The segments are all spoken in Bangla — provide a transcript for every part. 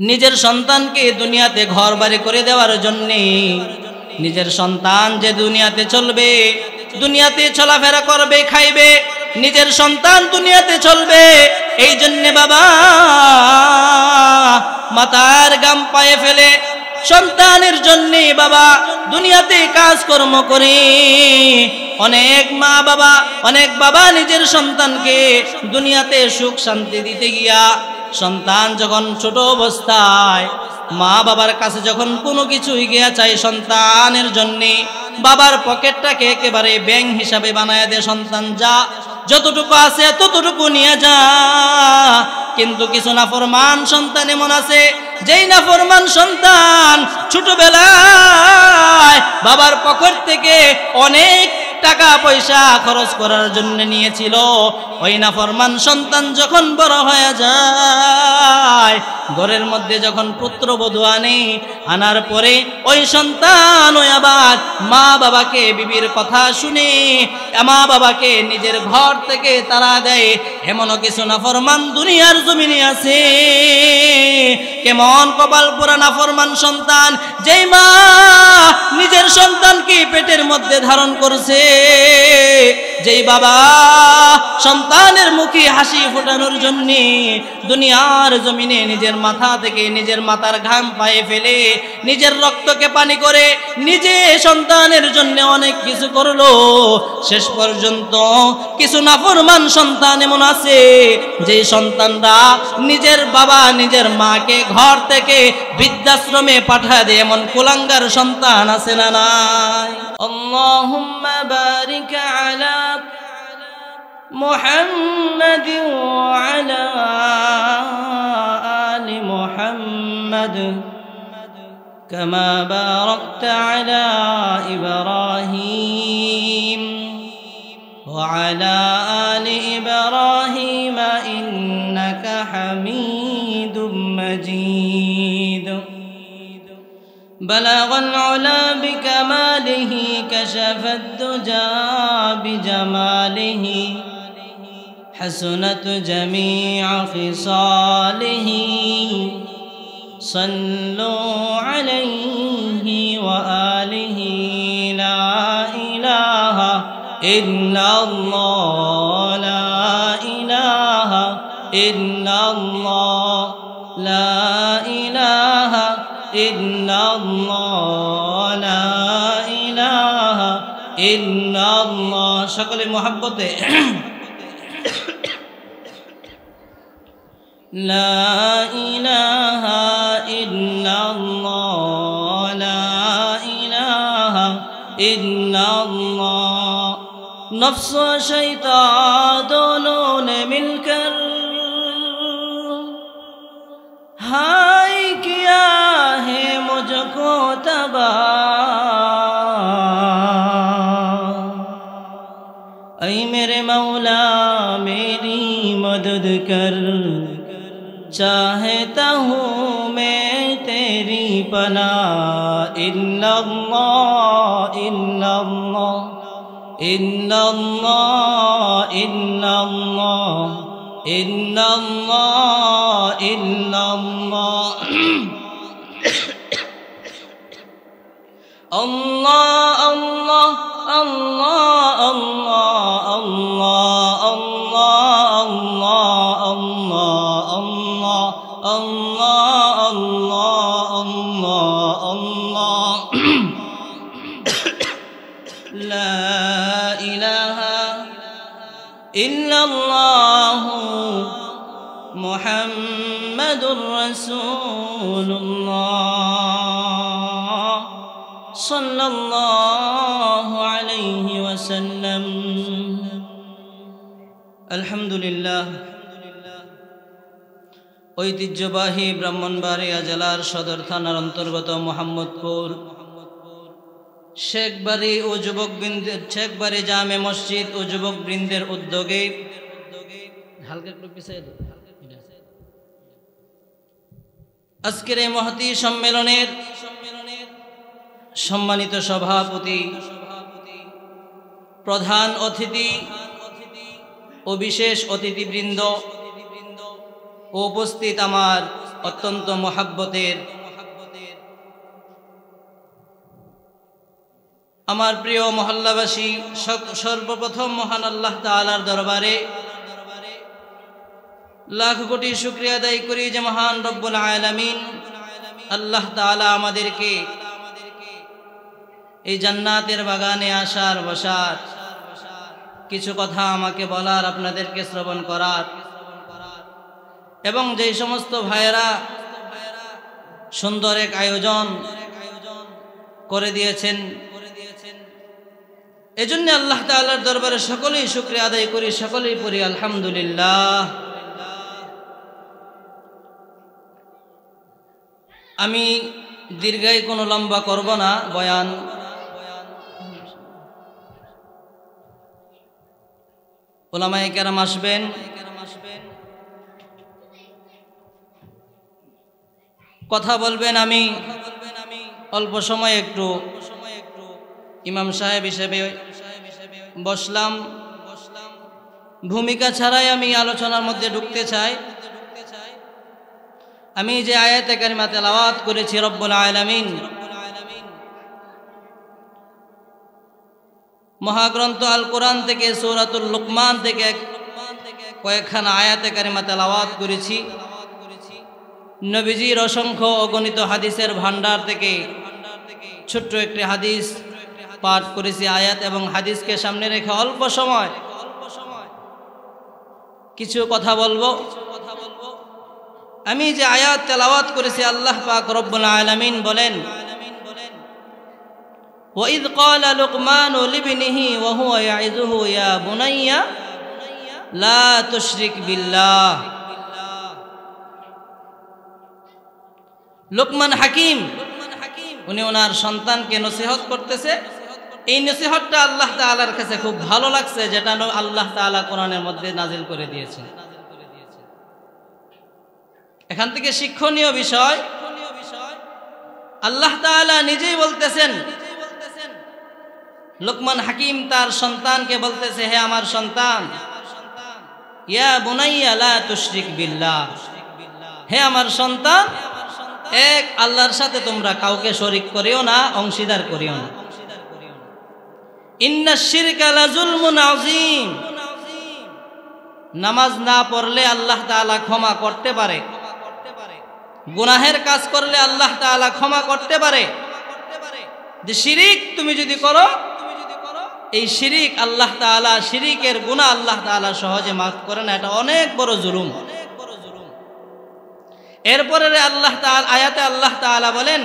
নিজের সন্তানকে দুনিয়াতে ঘর বাড়ি করে দেওয়ার জন্যে, নিজের সন্তান যে দুনিয়াতে চলবে, দুনিয়াতে চলাফেরা করবে, খাইবে, নিজের সন্তান দুনিয়াতে চলবে, এই জন্যে বাবা মাথার ঘাম পায়ে ফেলে সন্তানের জন্যে বাবা দুনিয়াতে কাজকর্ম করে। অনেক মা বাবা, অনেক বাবা নিজের সন্তানকে দুনিয়াতে সুখ শান্তি দিতে গিয়া সন্তান যখন ছোট অবস্থায় মা বাবার কাছে যখন কোনো কিছুই গিয়া চাই সন্তানের জন্যে, বাবার পকেটটাকে একেবারে ব্যাংক হিসাবে বানায় দেয়, সন্তান যা যতটুকু আছে ততটুকু নিয়ে যা। কিন্তু কিছু নাফরমান সন্তান এমন আছে, যেই নাফরমান সন্তান ছোটবেলায় বাবার পকেট থেকে অনেক টাকা পয়সা খরচ করার জন্য নিয়েছিল, ওই নাফরমান সন্তান যখন বড় হয়ে যায়, ঘরের মধ্যে যখন পুত্রবধূ আনার পরে ওই সন্তান ওই আবার মা বাবাকে, বিবির কথা শুনে মা বাবাকে নিজের ঘর থেকে তাড়া দেয়। এমনও কিছু নাফরমান দুনিয়ার জমিনে আছে। কেমন কপাল পোড়া নাফরমান সন্তান, যেই মা নিজের সন্তানকে পেটের মধ্যে ধারণ করছে, যেই বাবা সন্তানের মুখে হাসি ফোটানোর জন্য দুনিয়ার জমিনে নিজের মাথা থেকে নিজের মাথার ঘাম পায়ে ফেলে নিজের রক্তকে পানি করে নিজে সন্তানের জন্য অনেক কিছু করলো, শেষ পর্যন্ত কিছু নাফরমান সন্তান এমন আছে যে সন্তানরা নিজের বাবা নিজের মাকে ঘর থেকে বৃদ্ধাশ্রমে পাঠায় দেয়। এমন কুলাঙ্গার সন্তান আছে না নাই? আল্লাহুম্মা বারিক আলা মুহাম্মাদ ওয়া আলা আলি মুহাম্মাদ কামা বারাকতা আলা ইব্রাহিম ওয়া আলা আলি ইব্রাহিম ইন্নাকা হামিদুম মাজিদ। بلغ العلا بكماله كشف الدجى بجماله حسنت جميع خصاله صلوا عليه وآله لا إله إلا الله لا إله إلا الله لا إله إلا الله لا إله إلا الله। সকলে মোহাব্বতে لا إله إلا الله لا إله إلا الله। नफ्स और शैतान दोनों ने मिलकर हाय किया है मुझको तबाह। ऐ मेरे मौला मेरी मदद कर, चाहता हूँ मैं तेरी पनाह। इल्लल्लाह इल्लल्लाह इल्लल्लाह इल्लल्लाह इल्लल्लाह इल्लल्लाह अल्लाह अल्लाह अल्लाह अल्लाह अल्लाह अल्लाह अल्लाह अल्लाह अल्लाह अल्लाह अल्लाह ला इलाहा इल्लल्लाह मुहम्मदुर रसूलुल्लाह सल्लल्लाहु अलैहि वसल्लम। আলহামদুলিল্লাহ। ঐতিহ্যবাহী ব্রাহ্মণবাড়িয়া জেলার সদর থানার অন্তর্গত মোহাম্মদপুর শেখবাড়ি ও যুবকবৃন্দের শেখবাড়ি জামে মসজিদ ও যুবকবৃন্দের উদ্যোগে আজকের এই মহতী সম্মেলনের সম্মানিত সভাপতি, প্রধান অতিথি ও বিশেষ অতিথিবৃন্দ ও উপস্থিত আমার অত্যন্ত মহাব্বতের আমার প্রিয় মহল্লাবাসী, সর্বপ্রথম মহান আল্লাহ তাআলার দরবারে লাখ কোটি শুকরিয়া আদায় করি যে মহান রব্বুল আলামিন আল্লাহ তাআলা আমাদেরকে এই জান্নাতের বাগানে আসার বসার, কিছু কথা আমাকে বলার, আপনাদেরকে শ্রবণ করার, এবং যেই সমস্ত ভাইয়েরা সুন্দর এক আয়োজন করে দিয়েছেন, এজন্য আল্লাহ তাআলার দরবারে সকলেই শুকরিয়া আদায় করি, সকলেই পড়ি আলহামদুলিল্লাহ। আমি দীর্ঘায় কোনো লম্বা করব না বয়ান। উলামায়ে কেরাম আসবেন, কথা বলবেন। আমি অল্প সময় একটু ইমাম সাহেব হিসেবে বসলাম, ভূমিকা ছাড়াই আমি আলোচনার মধ্যে ঢুকতে চাই। আমি যে আয়াতে কারিমা তেলাওয়াত করেছি রব্বুল আলামিন মহাগ্রন্থ আল কোরআন থেকে, সূরাতুল লুকমান থেকে কয়েকখানা আয়াতে কারিমা তেলাওয়াত করেছি। নবীজির অসংখ্য অগণিত হাদিসের ভান্ডার থেকে ছোট্ট একটি হাদিস পাঠ করেছি। আয়াত এবং হাদিসকে সামনে রেখে অল্প সময় কিছু কথা বলবো। আমি যে আয়াত তেলাওয়াত করেছি, আল্লাহ পাক রব্বুল আলামিন বলেন, وَإِذْ قَالَ لُقْمَانُ لِابْنِهِ وَهُوَ يَعِظُهُ يَا بُنَيَّ لَا تُشْرِكْ بِاللَّهِ। লুকমান হাকিম উনি ওনার সন্তানকে নসিহত করতেছে। এই নসিহতটা আল্লাহ তাআলার কাছে খুব ভালো লাগছে, যেটা আল্লাহ তাআলা কোরআনের মধ্যে নাজিল করে দিয়েছেন। এখান থেকে শিক্ষণীয় বিষয়, আল্লাহ তাআলা নিজেই বলতেছেন, লুকমান হাকিম তার সন্তানকে বলতেছে, হে আমার সন্তান, ইয়া বুনাইয়া লা তুশরিক বিল্লাহ, হে আমার সন্তান, এক আল্লাহর সাথে তোমরা কাউকে শরীক করিও না, অংশীদার করিও না। ইন্নাশ শিরকা লাযুলমুন আযীম, নামাজ না পড়লে আল্লাহ তাআলা ক্ষমা করতে পারে, গুনাহের কাজ করলে আল্লাহ তাআলা ক্ষমা করতে পারে। যে শিরিক তুমি যদি করো, এই শিরিক আল্লাহ তাআলা, শিরিকের গুনাহ আল্লাহ তাআলা সহজে মাফ করে না, এটা অনেক বড় জুলুম। এরপরে আল্লাহ তাআলা আয়াতে আল্লাহ তাআলা বলেন,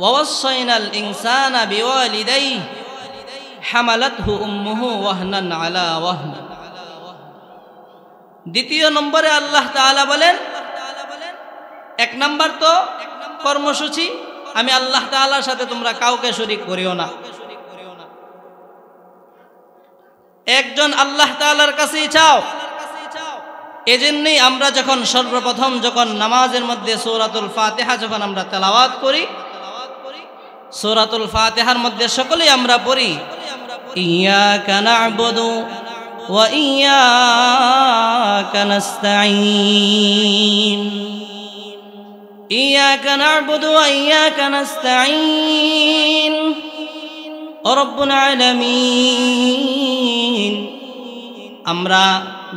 ওয়াসাইনাল ইনসানা বিওয়ালিদাইহি হামালাতহু উম্মুহু ওয়াহনান আলা ওয়াহন। দ্বিতীয় নম্বরে আল্লাহ তাআলা বলেন, এক নাম্বার তো কর্মসূচি, আমি আল্লাহ তাআলার সাথে তোমরা কাউকে শরীক করিও না। একজন আল্লাহ তাআলার কাছেই চাও। এজন্যই আমরা যখন সর্বপ্রথম যখন নামাজের মধ্যে সূরাতুল ফাতিহা যখন আমরা তেলাওয়াত করি, সূরাতুল ফাতিহার মধ্যে সকলেই আমরা পড়ি, ইয়াকা না'বুদু ওয়া ইয়াকা নাস্তাঈন, ইয়াকা না'বুদু ওয়া ইয়াকা নাস্তাঈন রব্বুল আলামিন। আমরা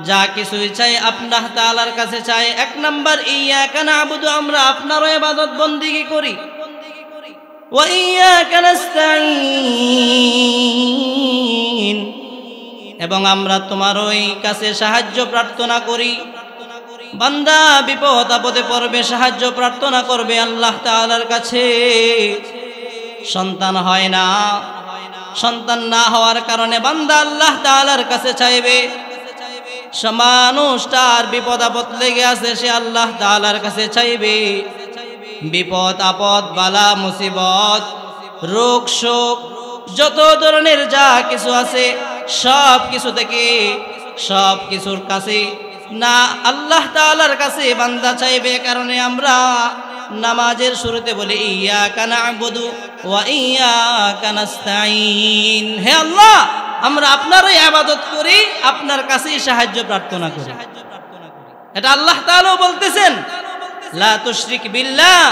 যা কিছুই চাই আল্লাহ তাআলার কাছে চাই। এক নাম্বার ইয়াকা না'বুদু, আমরা আপনার ইবাদত বন্দেগী করি, ওয়া ইয়াকা নাস্তাঈন, এবং আমরা তোমারই কাছে সাহায্য প্রার্থনা করি। বান্দা বিপদ আপদে পড়বে, সাহায্য প্রার্থনা করবে আল্লাহ তাআলার কাছে। সন্তান হয় না, সন্তান না হওয়ার কারণে বান্দা আল্লাহ তাআলার কাছে চাইবে। মানুষটার বিপদ আপদ লেগে আছে, সে আল্লাহ তাআলার কাছে চাইবে। বিপদ আপদ, বালা মুসিবত, রোগ শোক, যত ধরনের যা কিছু আছে সব কিছু থেকে, সব কিছুর কাছে না আল্লাহ তাআলার কাছে বান্দা চাইবে। কারণে আমরা নামাজের শুরুতে বলি, ইয়াকা না'বুদু ওয়া ইয়াকা নাস্তাঈন, হে আল্লাহ আমরা আপনারই ইবাদত করি, আপনার কাছেই সাহায্য প্রার্থনা করি। এটা আল্লাহ তাআলাও বলতেছেন, লা তুশরিক বিল্লাহ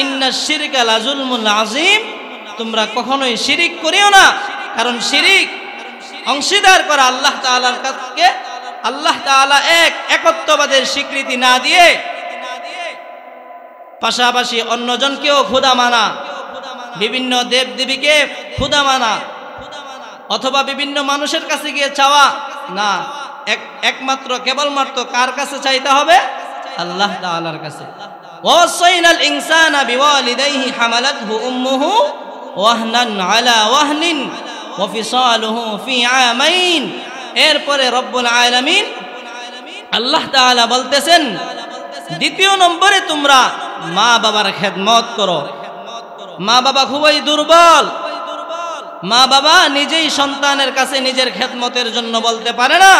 ইন্নাশ শিরকা লাযুলমুন আযীম, তোমরা কখনোই শিরিক করিও না, কারণ শিরিক অংশীদার করা আল্লাহ তাআলার কাছে। আল্লাহ তাআলা একত্ববাদের স্বীকৃতি না দিয়ে পাশাপাশি অন্যজনকেও খোদা মানা, বিভিন্ন দেবদেবীকে খোদা মানা, অথবা বিভিন্ন মানুষের কাছে গিয়ে চাওয়া না, একমাত্র কেবলমাত্র কার কাছে চাইতে হবে? আল্লাহ তাআলার কাছে। ওয়াসাইনাল ইনসানা বিওয়ালিদাইহি হামালাতহু উম্মুহু ওয়াহনান আলা ওয়াহনিন ওয়া ফিসালুহু ফি আমাইন। এরপরে রব্বুল আলামিন আল্লাহ তাআলা বলতেছেন, দ্বিতীয় নম্বরে তোমরা মা বাবার খেদমত করো। মা বাবা খুবই দুর্বল, মা বাবা নিজেই সন্তানের কাছে নিজের খেদমতের জন্য বলতে পারে না।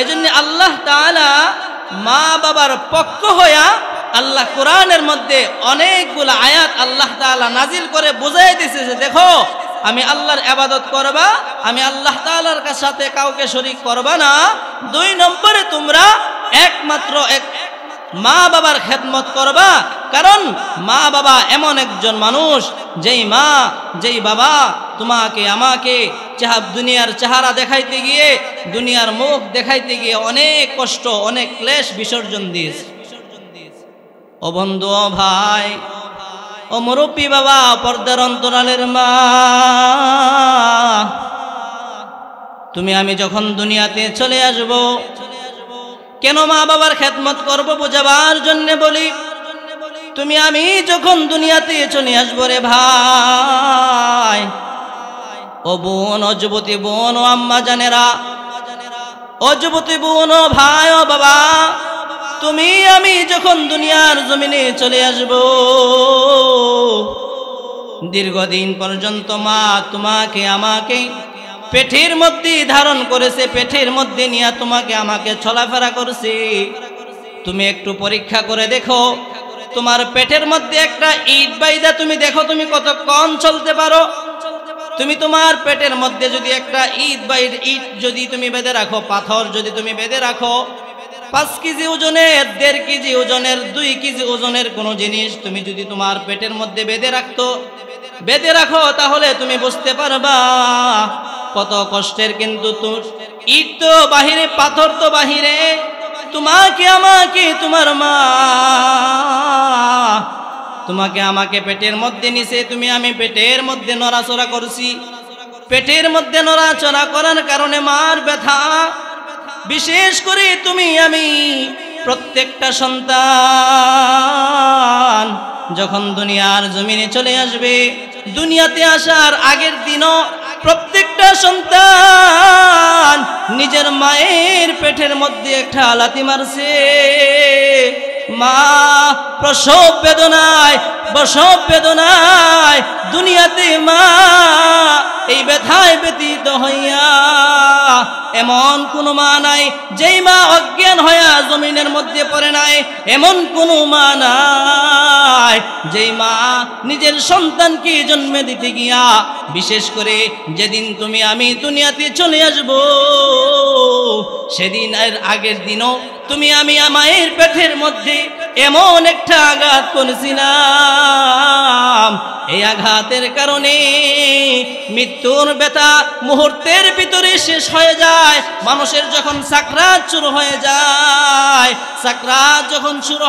এজন্য আল্লাহ তাআলা মা বাবার পক্ষ হইয়া আল্লাহ কোরআনের মধ্যে অনেকগুলো আয়াত আল্লাহ তাআলা নাজিল করে বুঝাই দিয়েছে যে দেখো, আমি আল্লাহর ইবাদত করবা, আমি আল্লাহ তাআলার সাথে কাউকে শরীক করবা না। দুই নম্বরে তোমরা একমাত্র মা বাবার খেদমত করবা, কারণ মা বাবা এমন একজন মানুষ যেই মা যেই বাবা তোমাকে আমাকে দুনিয়ার চেহারা দেখাইতে গিয়ে, দুনিয়ার মুখ দেখাইতে গিয়ে অনেক কষ্ট অনেক ক্লেশ বিসর্জন দিয়েছে। ও বন্ধু, ও ভাই, ও মুরব্বী বাবা, পর্দার অন্তরালের মা, তুমি আমি যখন দুনিয়াতে চলে আসব, কেন মা বাবার খেদমত করব বোঝাবার জন্য বলি। তুমি আমি যখন দুনিয়াতে চলে আসবো রে ভাই, ও বোন, ও যুবতী বোন, ও আম্মা জানেরা, ও যুবতী বোন, ও ভাই, ও বাবা, তুমি আমি যখন দুনিয়ার জমিনে চলে আসব, দীর্ঘদিন পর্যন্ত মা তোমাকে আমাকে পেটের মধ্যে ধারণ করেছে, পেটের মধ্যে নিয়ে তোমাকে আমাকে চলাফেরা করছে। তুমি একটু পরীক্ষা করে দেখো, তোমার পেটের মধ্যে একটা ইট বাইদা তুমি দেখো তুমি কতক্ষণ চলতে পারো। তুমি তোমার পেটের মধ্যে যদি একটা ইট যদি তুমি বেঁধে রাখো, পাথর যদি তুমি বেঁধে রাখো, 5 কেজি ওজনের, 1.5 কেজি ওজনের, 2 কেজি ওজনের কোনো জিনিস তুমি যদি তোমার পেটের মধ্যে বেঁধে রাখো, তাহলে তুমি বুঝতে পারবা কত কষ্টের। কিন্তু ইট তো বাহিরে, পাথর তো বাহিরে, তোমাকে আমাকে তোমার মা তোমাকে আমাকে পেটের মধ্যে নিছে, তুমি আমি পেটের মধ্যে নড়াচড়া করছি। পেটের মধ্যে নড়াচড়া করার কারণে মার ব্যথা, বিশেষ করে তুমি আমি প্রত্যেকটা সন্তান যখন দুনিয়ার জমিনে চলে আসবে, দুনিয়াতে আসার আগের দিনও প্রত্যেকটা সন্তান নিজের মায়ের পেটের মধ্যে একটা লাথি মারছে। মা প্রসব বেদনায় দুনিয়াতে মা এই ব্যথায় ব্যতীত হইয়া, এমন কোন মা নাই যেই মা অজ্ঞান হইয়া জমিনের মধ্যে পড়ে নাই, এমন কোন মা নাই যেই মা নিজের সন্তানকে জন্ম দিতে গিয়া, বিশেষ করে যেদিন তুমি আমি দুনিয়াতে চলে আসব, সেদিন এর আগের দিনও তুমি আমি মায়ের পেটের মধ্যে এমন একটা আঘাত করেছিলাম, এই আঘাতের কারণে মৃত্যুর ব্যথা মুহূর্তের ভিতরে শেষ হয়ে যায়। মানুষের যখন সাকরাত শুরু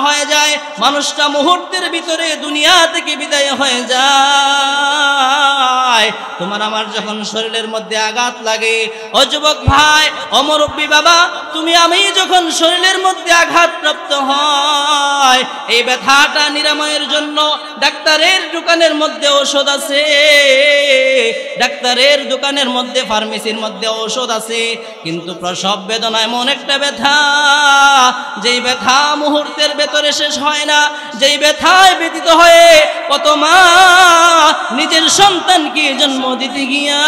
হয়ে যায়, মানুষটা মুহূর্তের ভিতরে দুনিয়া থেকে বিদায় হয়ে যায়। তোমার আমার যখন শরীরের মধ্যে আঘাত লাগে, ও যুবক ভাই, ও মুরব্বী বাবা, তুমি আমি যখন শরীরের মধ্যে আঘাত প্রাপ্ত হয়, এই ব্যথাটা নিরাময়ের জন্য ডাক্তারের দোকানের মধ্যে ঔষধ আছে, ডাক্তারের দোকানের মধ্যে ফার্মেসির মধ্যে ঔষধ আছে। কিন্তু প্রসব বেদনা এমন একটা ব্যথা, যেই ব্যথা মুহূর্তের ভেতরে শেষ হয় না, যেই ব্যথায় ব্যতীত হয়ে কত মা নিজের সন্তানকে জন্ম দিতে গিয়া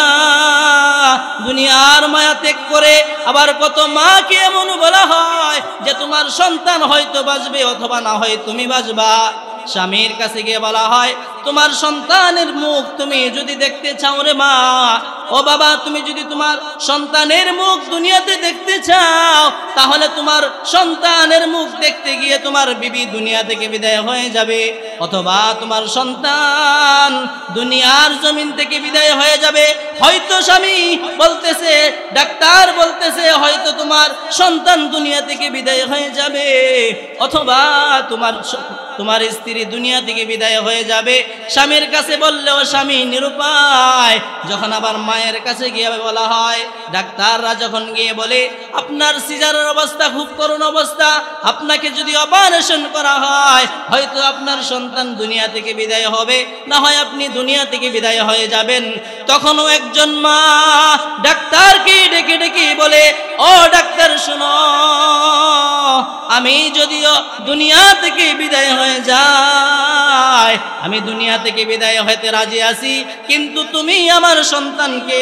দুনিয়ার মায়া ত্যাগ করে। আবার কত মাকে এমন বলা হয় যে তোমার সন্তান হয়তো বাঁচবে অথবা না হয় তুমি বাঁচবা। স্বামীর কাছে গিয়ে বলা হয় তোমার সন্তানের মুখ তুমি যদি দেখতে চাও রে মা, ও বাবা, তুমি যদি তোমার সন্তানের মুখ দুনিয়াতে দেখতে চাও, তাহলে তোমার সন্তানের মুখ দেখতে গিয়ে তোমার বিবি দুনিয়া থেকে বিদায় হয়ে যাবে, অথবা তোমার সন্তান দুনিয়ার জমিন থেকে বিদায় হয়ে যাবে। হয়তো স্বামী বলতেছে, ডাক্তার বলতেছে হয়তো তোমার সন্তান দুনিয়া থেকে বিদায় হয়ে যাবে, অথবা তোমার স্ত্রী দুনিয়া থেকে বিদায় হয়ে যাবে। স্বামীর কাছে বললেও স্বামী নিরুপায়। যখন আবার মায়ের কাছে গিয়ে বলা হয়, ডাক্তাররা যখন গিয়ে বলে আপনার সিজারের অবস্থা খুব করুণ অবস্থা, আপনাকে যদি অপারেশন করা হয় হয়তো আপনার সন্তান দুনিয়া থেকে বিদায় হবে, না হয় আপনি দুনিয়া থেকে বিদায় হয়ে যাবেন, তখনও একজন মা ডাক্তারকে ডেকে ডেকে বলে, ও ডাক্তার শুনো, আমি যদিও দুনিয়া থেকে বিদায় হয়ে যাই, আমি দুনিয়া থেকে বিদায় হতে রাজি আছি, কিন্তু তুমি আমার সন্তানকে,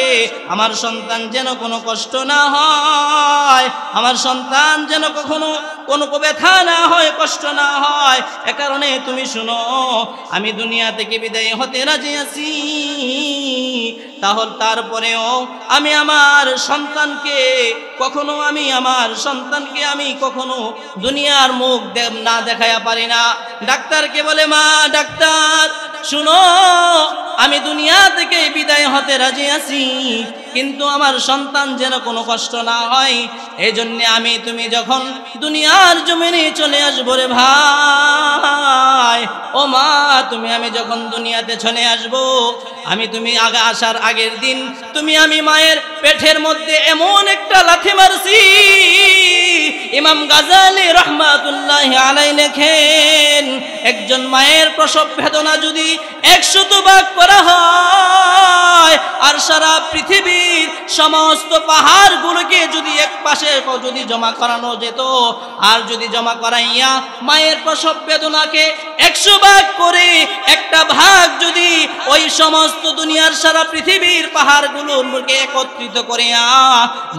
আমার সন্তান যেন কোনো কষ্ট না হয়, আমার সন্তান যেন কখনো কোনো ব্যথা না হয়, কষ্ট না হয়, এ কারণে তুমি শুনো, আমি দুনিয়া থেকে বিদায় হতে রাজি আছি, তাহলে তারপরেও আমি আমার সন্তানকে কখনো দুনিয়ার মুখ না দেখাইয়া পারি না। ডাক্তারকে বলে, মা ডাক্তার শুনো, আমি দুনিয়া থেকে বিদায় হতে রাজি আছি, কিন্তু আমার সন্তান যেন কোনো কষ্ট না হয়, এই জন্য তুমি যখন দুনিয়ার জমিনে চলে আসবো রে ভাই, ও মা আমি যখন দুনিয়াতে চলে আসবো, তুমি আগে আসার আগের দিন আমি মায়ের পেটের মধ্যে এমন একটা লাথি মারছি, ইমাম গাজালি রহমাতুল্লাহি আলাইহি লেখেন, একজন মায়ের প্রসব বেদনা যদি 100 ভাগ করা হয়, আর সারা পৃথিবীর সমস্ত পাহাড়গুলোকে যদি এক পাশে যদি জমা করানো যেত, আর যদি জমা করাইয়া মায়ের প্রসব বেদনাকে 100 ভাগ করে একটা ভাগ যদি ওই সমস্ত দুনিয়ার সারা পৃথিবীর পাহাড়গুলোকে একত্রিত করিয়া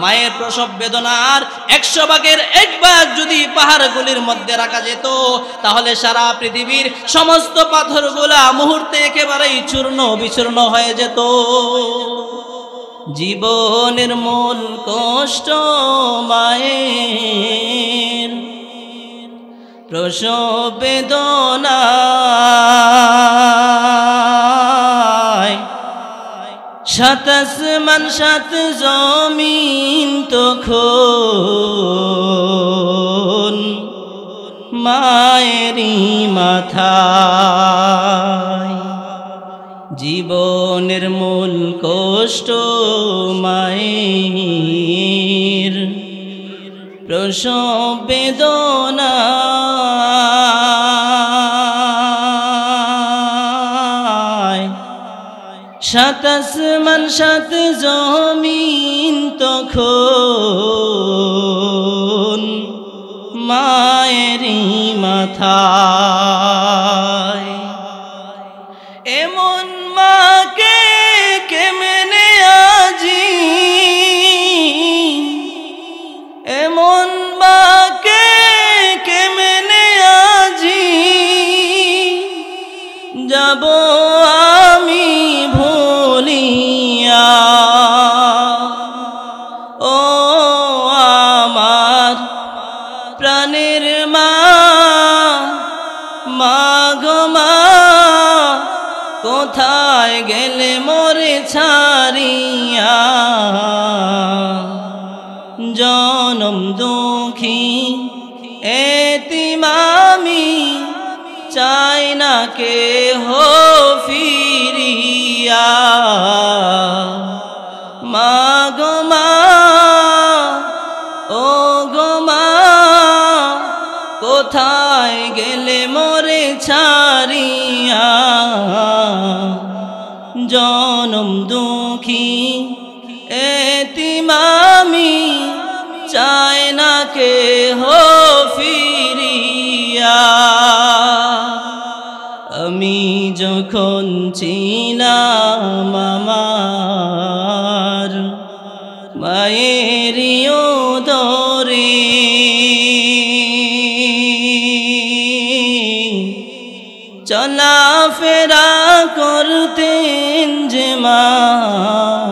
মায়ের প্রসব বেদনার 100 ভাগের 1 ভাগ যদি পাহাড়গুলির মধ্যে রাখা যেত, তাহলে সারা পৃথিবীর সমস্ত পাথরগুলা মুহূর্তে একেবারেই চূর্ণ বিচূর্ণ হয়ে যেত। জীবনের মূল কষ্ট মায়ের প্রসব বেদনা, সাত আসমান সাত জমিন তখন মায়েরই মাথায়। জীবনের মূল কষ্ট মায়ের প্রসব বেদনা, সাত আসমান সাত জমিন তখন মায়েরই মাথায়। এমন মাকে কেমনে আজি, এমন মাকে কেমনে আজি যাব আমি ভুলিয়া। ও আমার প্রাণের মা, মা গো মা, কোথায় গেলে মোরে ছাড়িয়া। জনম দুঃখী এতিম আমি, চাই না কেহ ফিরিয়া। মা গো মা, ও গো মা, কোথায় গেলে মোরে ছাড়িয়া। জনম দুঃখী এতিম আমি, চাই না কেহ ফিরিয়া। আমি যখন ছিলাম আমার মায়েরই উদরে, চলাফেরা করতেন যে মায়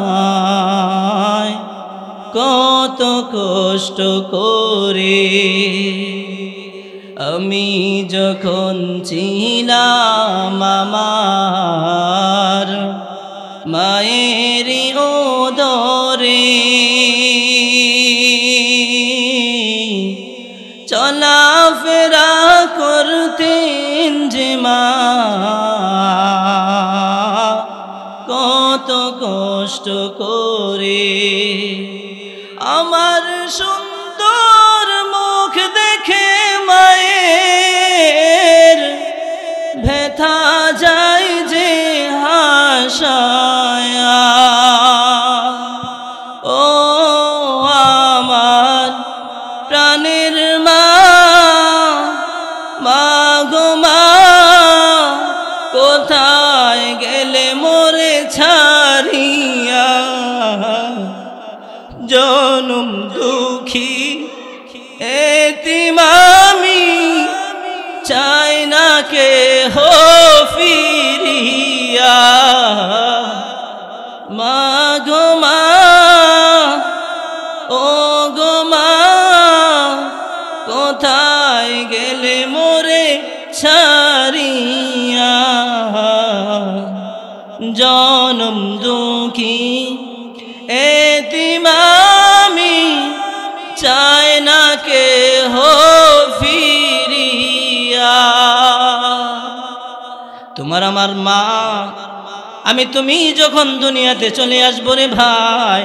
কত কষ্ট করে, আমি যখন ছিলাম আমার মায়ের উদরে, চলাফেরা করতেন যে মা কত কষ্ট করে, আমার সুন্দর মুখ দেখে মায়ের ব্যথা যায় যে হাসায়া, ও আমার প্রাণের মা, মা গো মা কোথায় গেলে মোরে ছাড়িয়া, জনম দুঃখী এতিম আমি চাই না কে হো ফিরিয়া, মা গো মা, ও গো মা কোথায় গেলে মোরে ছাড়িয়া, জনম দুঃখী এতিম আমি চাই না কে হো ফিরিয়া। তোমার আমার মা আমি, তুমি যখন দুনিয়াতে চলে আসবো রে ভাই,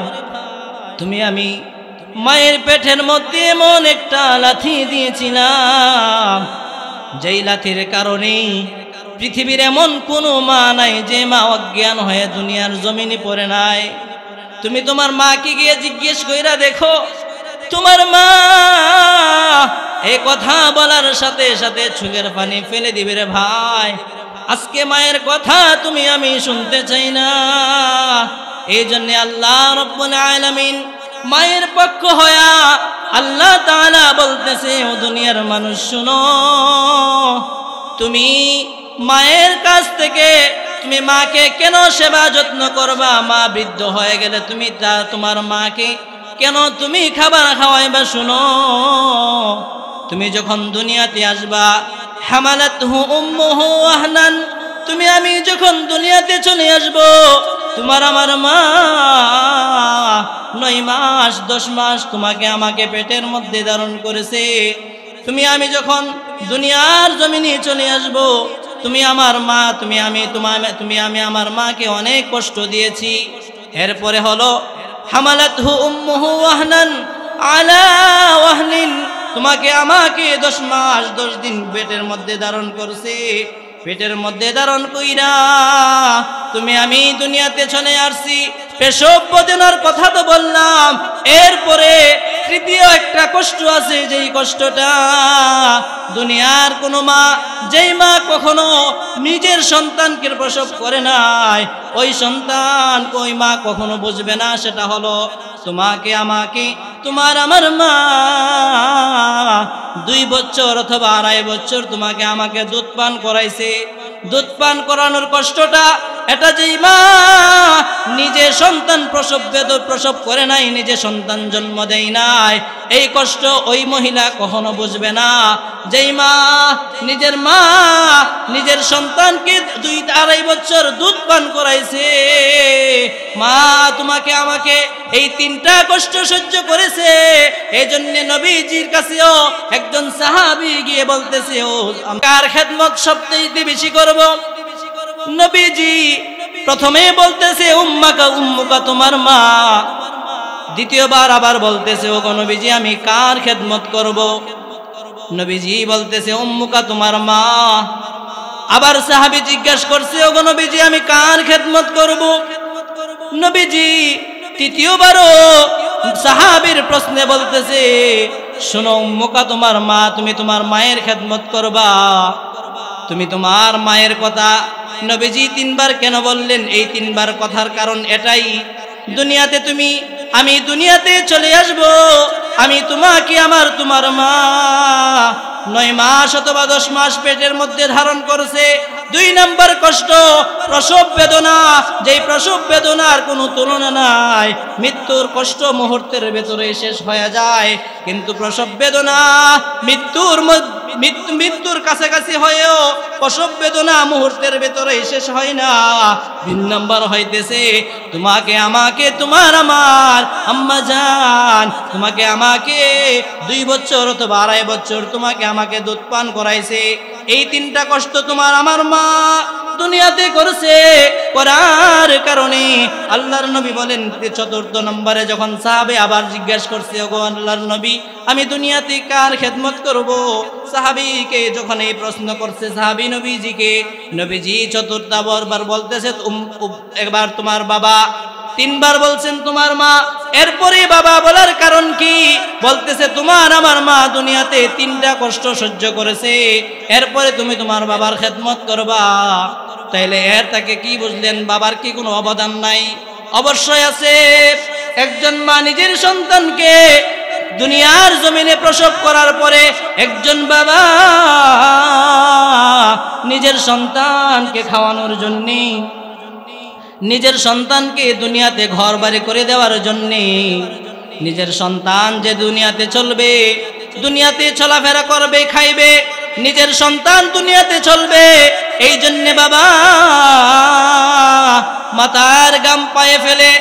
তুমি আমি মায়ের পেটের মধ্যে এমন একটা লাথি দিয়েছিলাম, যেই লাথির কারণে পৃথিবীর এমন কোনো মা নাই যে মা অজ্ঞান হয়ে দুনিয়ার জমিনে পড়ে নাই। তুমি তোমার মাকে গিয়ে জিজ্ঞেস কইরা দেখো, তোমার মা এই কথা বলার সাথে সাথে চোখের পানি ফেলে দিবে রে ভাই। আজকে মায়ের কথা তুমি আমি শুনতে চাই না। এই জন্য আল্লাহ রাব্বুল আলামিন মায়ের পক্ষ হয়া আল্লাহ তাআলা বলতেছে, ও দুনিয়ার মানুষ শুনো, তুমি মায়ের কাছ থেকে তুমি মাকে কেন সেবা যত্ন করবা? মা বৃদ্ধ হয়ে গেলে তুমি তোমার মাকে কেন তুমি খাবার খাওয়াইবা? শুনো, তুমি যখন দুনিয়াতে আসবা, হামালাতহু উম্মুহু ওয়াহনান, তুমি আমি যখন দুনিয়াতে চলে আসব, তোমার আমার মা 9 মাস 10 মাস তোমাকে আমাকে পেটের মধ্যে ধারণ করেছে। তুমি আমি যখন দুনিয়ার জমিনে চলে আসব, তুমি আমার মা, তুমি আমি আমার মাকে অনেক কষ্ট দিয়েছি। এরপরে হলো হামালাতহু উম্মুহু ওয়াহনান আলা ওয়াহনিন, তোমাকে আমাকে 10 মাস 10 দিন পেটের মধ্যে ধারণ করছে। পেটের মধ্যে ধারণ কইরা তুমি আমি দুনিয়াতে চলে আসছি। পেশব বেদনার কথা তো বললাম, এরপরে তৃতীয় একটা কষ্ট আছে, যেই কষ্টটা দুনিয়ার কোনো মা, যেই মা কখনো নিজের সন্তানকে প্রসব করে নাই, ওই সন্তান ওই মা কখনো বুঝবে না। সেটা হলো তোমাকে আমাকে, তোমার আমার মা 2 বছর অথবা 2.5 বছর তোমাকে আমাকে দুধ পান করাইছে। দুধ পান করানোর কষ্টটা, এটা যেই মা নিজে সন্তান প্রসব করে নাই, নিজে সন্তান জন্ম দেয় নাই, এই কষ্ট ওই মহিলা কখনো বুঝবে না। যেই মা নিজের সন্তানকে 2-2.5 বছর দুধ পান করাইছে, মা তোমাকে আমাকে এই 3টা কষ্ট সহ্য করেছে। এই জন্য নবীজির কাছেও একজন সাহাবী গিয়ে বলতেছে, ও কার খেদমত সবচেয়ে বেশি করব? নবীজি প্রথমে বলতেছে উম্মুকা, তোমার মা। দ্বিতীয়বার আবার বলতেছে, ও নবীজি আমি কার খেদমত করব? নবীজি বলতেছে উম্মুকা, তোমার মা। আবার সাহাবী জিজ্ঞাসা করছে, ও নবীজি আমি কার খেদমত করব? নবীজি তৃতীয়বারও সাহাবীর প্রশ্নে বলতেছে, শোনো উম্মুকা, তোমার মা, তুমি তোমার মায়ের খেদমত করবা, তুমি তোমার মায়ের কথা। নবীজি 3 বার কেন বললেন? এই 3 বার কথার কারণ এটাই, দুনিয়াতে আমি দুনিয়াতে চলে আসব, আমি তোমাকে তোমার মা 9 মাস অথবা 10 মাস পেটের মধ্যে ধারণ করছে। দুই নাম্বার কষ্ট প্রসব বেদনা, যেই প্রসব বেদনার কোনো তুলনা নাই। মৃত্যুর কষ্ট মুহূর্তের ভেতরে শেষ হয়ে যায়, কিন্তু প্রসব বেদনা মৃত্যুর কাছাকাছি হয়েও প্রসব বেদনা মুহূর্তের ভেতরে শেষ হয় না। তিন নাম্বার হইতেছে তোমাকে আমাকে, তোমার আমার আম্মা জান তোমাকে আমাকে 2 বছর অথবা 2.5 বছর তোমাকে আমাকে দুধ পান করাইছে। এই 3টা কষ্ট তোমার আমার মা দুনিয়াতে করেছে, করার কারণে আল্লাহর নবী বলেন 4th নম্বরে যখন সাহাবে আবার জিজ্ঞাসা করছে, ওগো আল্লাহর নবী আমি দুনিয়াতে কার খেদমত করব? সাহাবীকে যখন এই প্রশ্ন করছে সাহাবী নবীজিকে, নবীজি 4th বার বলতেছে একবার তোমার বাবা, 3 বার বলছেন তোমার মা। এরপরে বাবা বলার কারণ কি? বলতেছে তোমার আমার মা দুনিয়াতে 3টা কষ্ট সহ্য করেছে, এরপরে তুমি তোমার বাবার খেদমত করবা। তাইলে এর তাকে কি বুঝলেন? বাবার কি কোনো অবদান নাই? অবশ্যই আছে। একজন মা নিজের সন্তানকে দুনিয়ার জমিনে প্রসব করার পরে একজন বাবা নিজের সন্তানকে খাওয়ানোর জন্য, নিজের সন্তানকে দুনিয়াতে ঘর বাড়ি করে দেওয়ার জন্য, নিজের সন্তান যে দুনিয়াতে চলবে, দুনিয়াতে চলাফেরা করবে, খাইবে, নিজের সন্তান দুনিয়াতে চলবে, এই জন্য বাবা মাথার গাম পায়ে ফেলে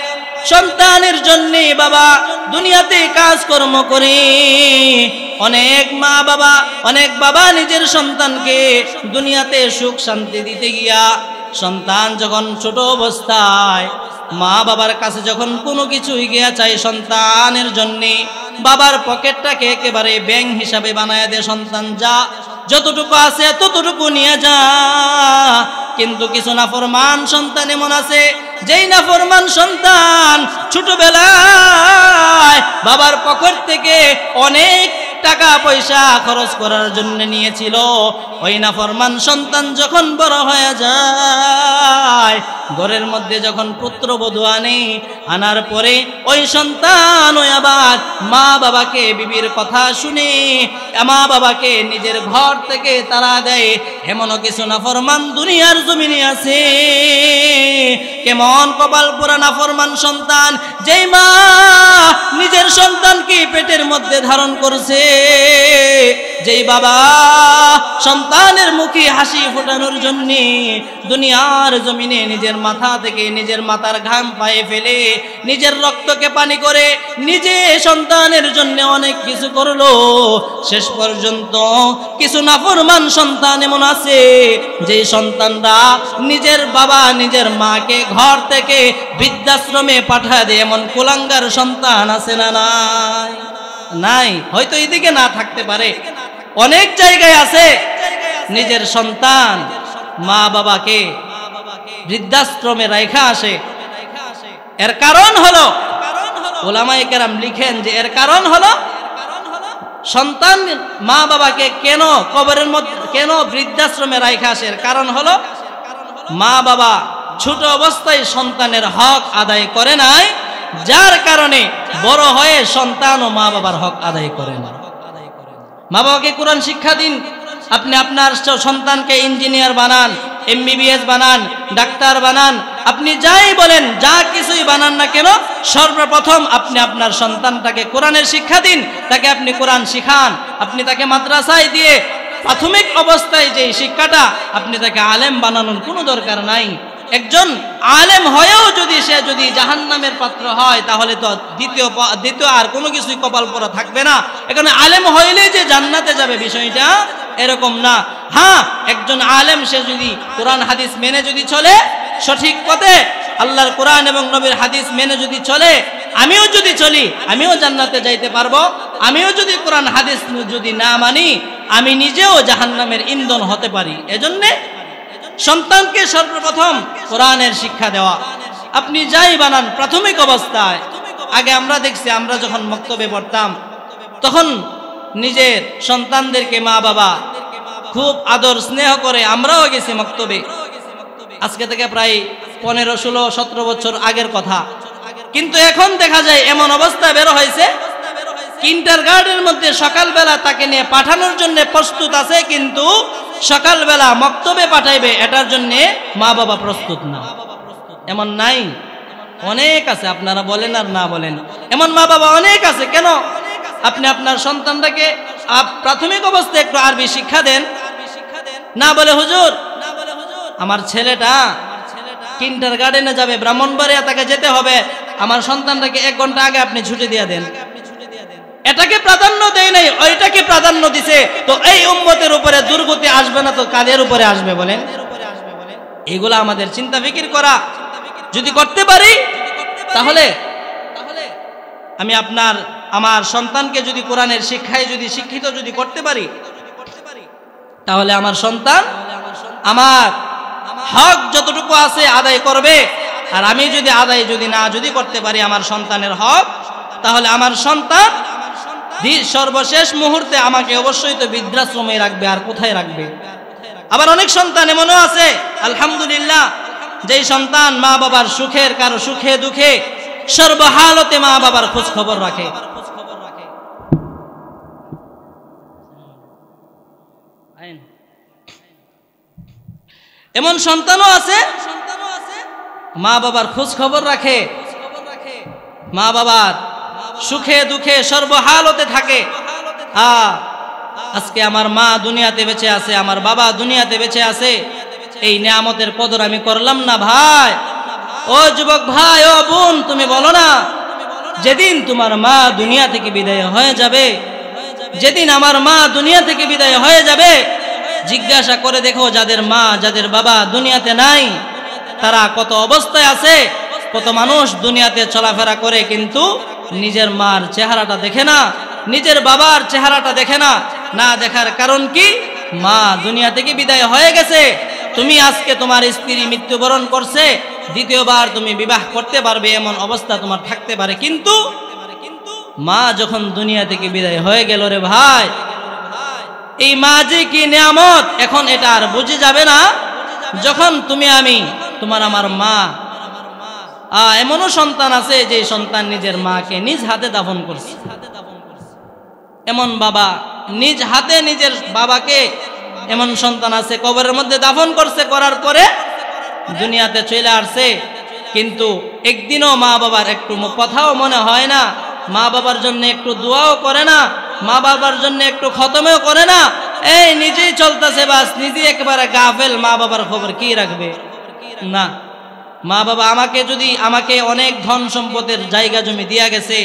সন্তানের জন্য বাবা দুনিয়াতে কাজকর্ম করে। অনেক মা বাবা, অনেক বাবা নিজের সন্তানকে দুনিয়াতে সুখ শান্তি দিতে গিয়া সন্তান যখন ছোট অবস্থায় মা বাবার কাছে যখন কোনো কিছু গিয়া চাই সন্তানের জন্য, বাবার পকেটটাকে একেবারে ব্যাংক হিসাবে বানায় দেয়, সন্তান যা যতটুকু আছে ততটুকু নিয়ে যা। কিন্তু কিছু নাফরমান সন্তান এমন আছে, যেই নাফরমান সন্তান ছোটবেলায় বাবার পকেট থেকে অনেক টাকা পয়সা খরচ করার জন্য নিয়েছিল, ওই নাফরমান সন্তান যখন বড় হয়ে যায়, ঘরের মধ্যে যখন পুত্রবধূ আনার পরে ওই সন্তান ওই আবার মা বাবাকে, বিবির কথা শুনে মা বাবাকে নিজের ঘর থেকে তাড়া দেয়। এমনও কিছু নাফরমান দুনিয়ার জমিনে আছে। কেমন কপাল পোড়া নাফরমান সন্তান, যেই মা নিজের সন্তানকে পেটের মধ্যে ধারণ করছে, যেই বাবা সন্তানের মুখে হাসি ফোটানোর জন্য দুনিয়ার জমিনে নিজের মাথা থেকে নিজের মাথার ঘাম পায়ে ফেলে নিজের রক্তকে পানি করে নিজে সন্তানের জন্য অনেক কিছু করলো, শেষ পর্যন্ত কিছু নাফরমান সন্তান এমন আছে যে সন্তানরা নিজের বাবা নিজের মাকে ঘর থেকে বৃদ্ধাশ্রমে পাঠায় দেয়। এমন কুলাঙ্গার সন্তান আছে না নাই? নাই, হয়তো এদিকে না থাকতে পারে, অনেক জায়গায় আছে। নিজের সন্তান মা বাবাকে বৃদ্ধাশ্রমে রাখা আসে। এর কারণ হলো, ওলামায়ে কেরাম লিখেন যে এর কারণ হলো সন্তান মা বাবাকে কেন কবরের মধ্যে, কেন বৃদ্ধাশ্রমে রাখা আসে? এর কারণ হলো মা বাবা ছোট অবস্থায় সন্তানের হক আদায় করে নাই, যার কারণে বড় হয়ে সন্তান ও মা বাবার হক আদায় করে না। মা বাবাকে কোরআন শিক্ষা দিন। আপনি আপনার সন্তানকে ইঞ্জিনিয়ার বানান, MBBS বানান, ডাক্তার বানান, আপনি যাই বলেন, যা কিছুই বানান না কেন, সর্বপ্রথম আপনি আপনার সন্তানটাকে কোরআনের শিক্ষা দিন, তাকে আপনি কোরআন শিখান। আপনি তাকে মাদ্রাসায় দিয়ে প্রাথমিক অবস্থায় যে শিক্ষাটা, আপনি তাকে আলেম বানানোর কোনো দরকার নাই। একজন আলেম হয়েও যদি সে জাহান্নামের পাত্র হয়, তাহলে তো দ্বিতীয় আর কোনো কিছুই কপাল পরা থাকবে না। এখানে আলেম হইলেই যে জান্নাতে যাবে বিষয়টা এরকম না। হ্যাঁ, একজন আলেম সে যদি কোরআন হাদিস মেনে যদি চলে, সঠিক পথে আল্লাহর কোরআন এবং নবীর হাদিস মেনে যদি চলে, আমিও যদি চলি, আমিও জান্নাতে যাইতে পারবো। আমিও যদি কোরআন হাদিস যদি না মানি, আমি নিজেও জাহান্নামের ইন্ধন হতে পারি। এজন্যে সন্তানকে সর্বপ্রথম কোরআনের শিক্ষা দেওয়া। আপনি যাই বানান প্রাথমিক অবস্থায়, আগে আমরা দেখছি, আমরা যখন মক্তবে পড়তাম তখন নিজের সন্তানদেরকে মা বাবা খুব আদর স্নেহ করে। আমরাও গেছি মক্তবে, আজকে থেকে প্রায় 15, 16, 17 বছর আগের কথা। কিন্তু এখন দেখা যায় এমন অবস্থা বের হয়েছে, কিন্ডারগার্টেনের মধ্যে সকালবেলা তাকে নিয়ে পাঠানোর জন্য প্রস্তুত আছে, কিন্তু সকালবেলা মক্তবে পাঠাইবে, এটার জন্য মা বাবা প্রস্তুত না। এমন নাই? অনেক আছে, আপনারা বলেন আর না বলেন, এমন মা বাবা অনেক আছে। কেন? আপনি আপনার সন্তানটাকে প্রাথমিক অবস্থায় একটু আরবি শিক্ষা দেন, না বলে হুজুর আমার ছেলেটা কিন্ডারগার্টেনে যাবে, ব্রাহ্মণবাড়িয়া তাকে যেতে হবে, আমার সন্তানটাকে 1 ঘন্টা আগে আপনি ছুটি দিয়ে দেন। এটাকে প্রাধান্য দেয় নাই, ওইটাকে প্রাধান্য দিছে। তো এই উম্মতের উপরে দুর্গতি আসবে না তো কাদের উপরে আসবে বলেন? এগুলা আমাদের চিন্তা ফিকির করা যদি করতে পারি, তাহলে আমি আমার সন্তানকে যদি কোরআনের শিক্ষায় যদি শিক্ষিত যদি করতে পারি, তাহলে আমার সন্তান আমার হক যতটুকু আছে আদায় করবে। আর আমি যদি আদায় যদি করতে পারি আমার সন্তানের হক, তাহলে আমার সন্তান সর্বশেষ মুহূর্তে আমাকে অবশ্যই তো বৃদ্ধাশ্রমে রাখবে, আর কোথায় রাখবে? আবার অনেক সন্তান এমনও আছে আলহামদুলিল্লাহ, যেই সন্তান মা বাবার সুখের কারো সুখে দুঃখে সর্বহালতে মা বাবার খোঁজ খবর রাখে। এমন সন্তানও আছে মা বাবার খোঁজ খবর রাখে, মা বাবার সুখে দুঃখে সর্বহালতে থাকে। আজকে আমার মা দুনিয়াতে বেঁচে আছে, আমার বাবা দুনিয়াতে বেঁচে আছে, এই নিয়ামতের কদর আমি করলাম না। ভাই, ও যুবক ভাই, ও বোন, তুমি বলো না, যেদিন তোমার মা দুনিয়া থেকে বিদায় হয়ে যাবে, যেদিন আমার মা দুনিয়া থেকে বিদায় হয়ে যাবে, জিজ্ঞাসা করে দেখো যাদের মা যাদের বাবা দুনিয়াতে নাই, তারা কত অবস্থায় আছে। কত মানুষ দুনিয়াতে চলাফেরা করে কিন্তু নিজের মার চেহারাটা দেখে না, নিজের বাবার চেহারাটা দেখে না। না দেখার কারণ কি? মা দুনিয়া থেকে বিদায় হয়ে গেছে। তুমি আজকে তোমার স্ত্রী মৃত্যুবরণ করছে, দ্বিতীয়বার তুমি বিবাহ করতে পারবে এমন অবস্থা তোমার থাকতে পারে, কিন্তু মা যখন দুনিয়া থেকে বিদায় হয়ে গেল রে ভাই, এই মা যে কি নিয়ামত এখন এটা আর বুঝে যাবে না যখন তুমি আমি আমার মা। এমনও সন্তান আছে যে সন্তান নিজের মাকে নিজ হাতে দাফন করছে। এমন বাবা নিজ হাতে নিজের বাবাকে, এমন সন্তান আছে কবরের মধ্যে দাফন করছে, করার পরে দুনিয়াতে চলে আসছে, কিন্তু একদিনও মা বাবার একটু কথাও মনে হয় না, মা বাবার জন্য একটু দোয়াও করে না, মা বাবার জন্য একটু খতমেও করে না। এই নিজেই চলতেছে, বাস নিজেই একেবারে গাফেল, মা বাবার খবর কি রাখবে? না, মা বাবা আমাকে অনেক ধন সম্পদের জায়গা জমি দিয়া গেছে,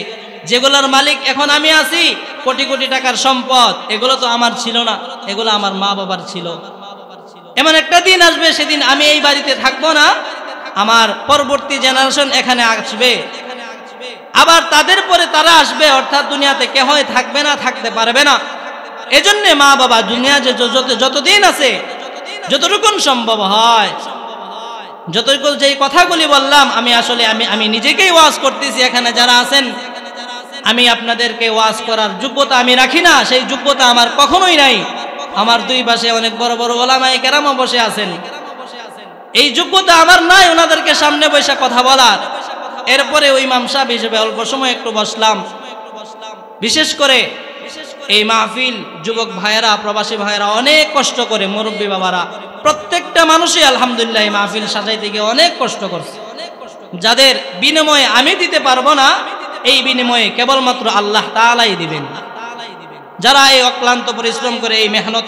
যেগুলোর মালিক এখন আমি আছি, কোটি কোটি টাকার সম্পদ, এগুলো তো আমার ছিল না, এগুলো আমার মা বাবার ছিল। এমন একটা দিন আসবে, সেদিন আমি এই বাড়িতে থাকবো না, আমার পরবর্তী জেনারেশন এখানে আসবে, আবার তাদের পরে তারা আসবে, অর্থাৎ দুনিয়াতে কেউ থাকবে না, থাকতে পারবে না। এজন্য মা বাবা দুনিয়া যে যতদিন আছে, যতটুকু সম্ভব হয়, যতটুকু যেই কথাগুলি বললাম, আমি নিজেকেই ওয়াজ করতেছি, এখানে যারা আছেন, আমি আপনাদেরকে ওয়াজ করার যোগ্যতা আমি রাখি না, সেই যোগ্যতা আমার কখনোই নাই। আমার দুই পাশে অনেক বড় বড় ওলামায়ে কেরামও বসে আছেন, এই যোগ্যতা আমার নাই ওনাদেরকে সামনে বসে কথা বলার। এরপরে ওই ইমাম সাহেব হিসেবে অল্প সময় একটু বসলাম। বিশেষ করে এই মাহফিল যুবক ভাইয়েরা, প্রবাসী ভাইয়েরা অনেক কষ্ট করে, মুরব্বী বাবারা, প্রত্যেকটা মানুষই আলহামদুলিল্লাহ এই মাহফিল সাজাইতে গিয়ে অনেক কষ্ট করছে, যাদের বিনিময়ে আমি দিতে পারবো না, এই বিনিময়ে কেবলমাত্র আল্লাহ তাআলাই দিবেন। যারা এই অক্লান্ত পরিশ্রম করে এই মেহনত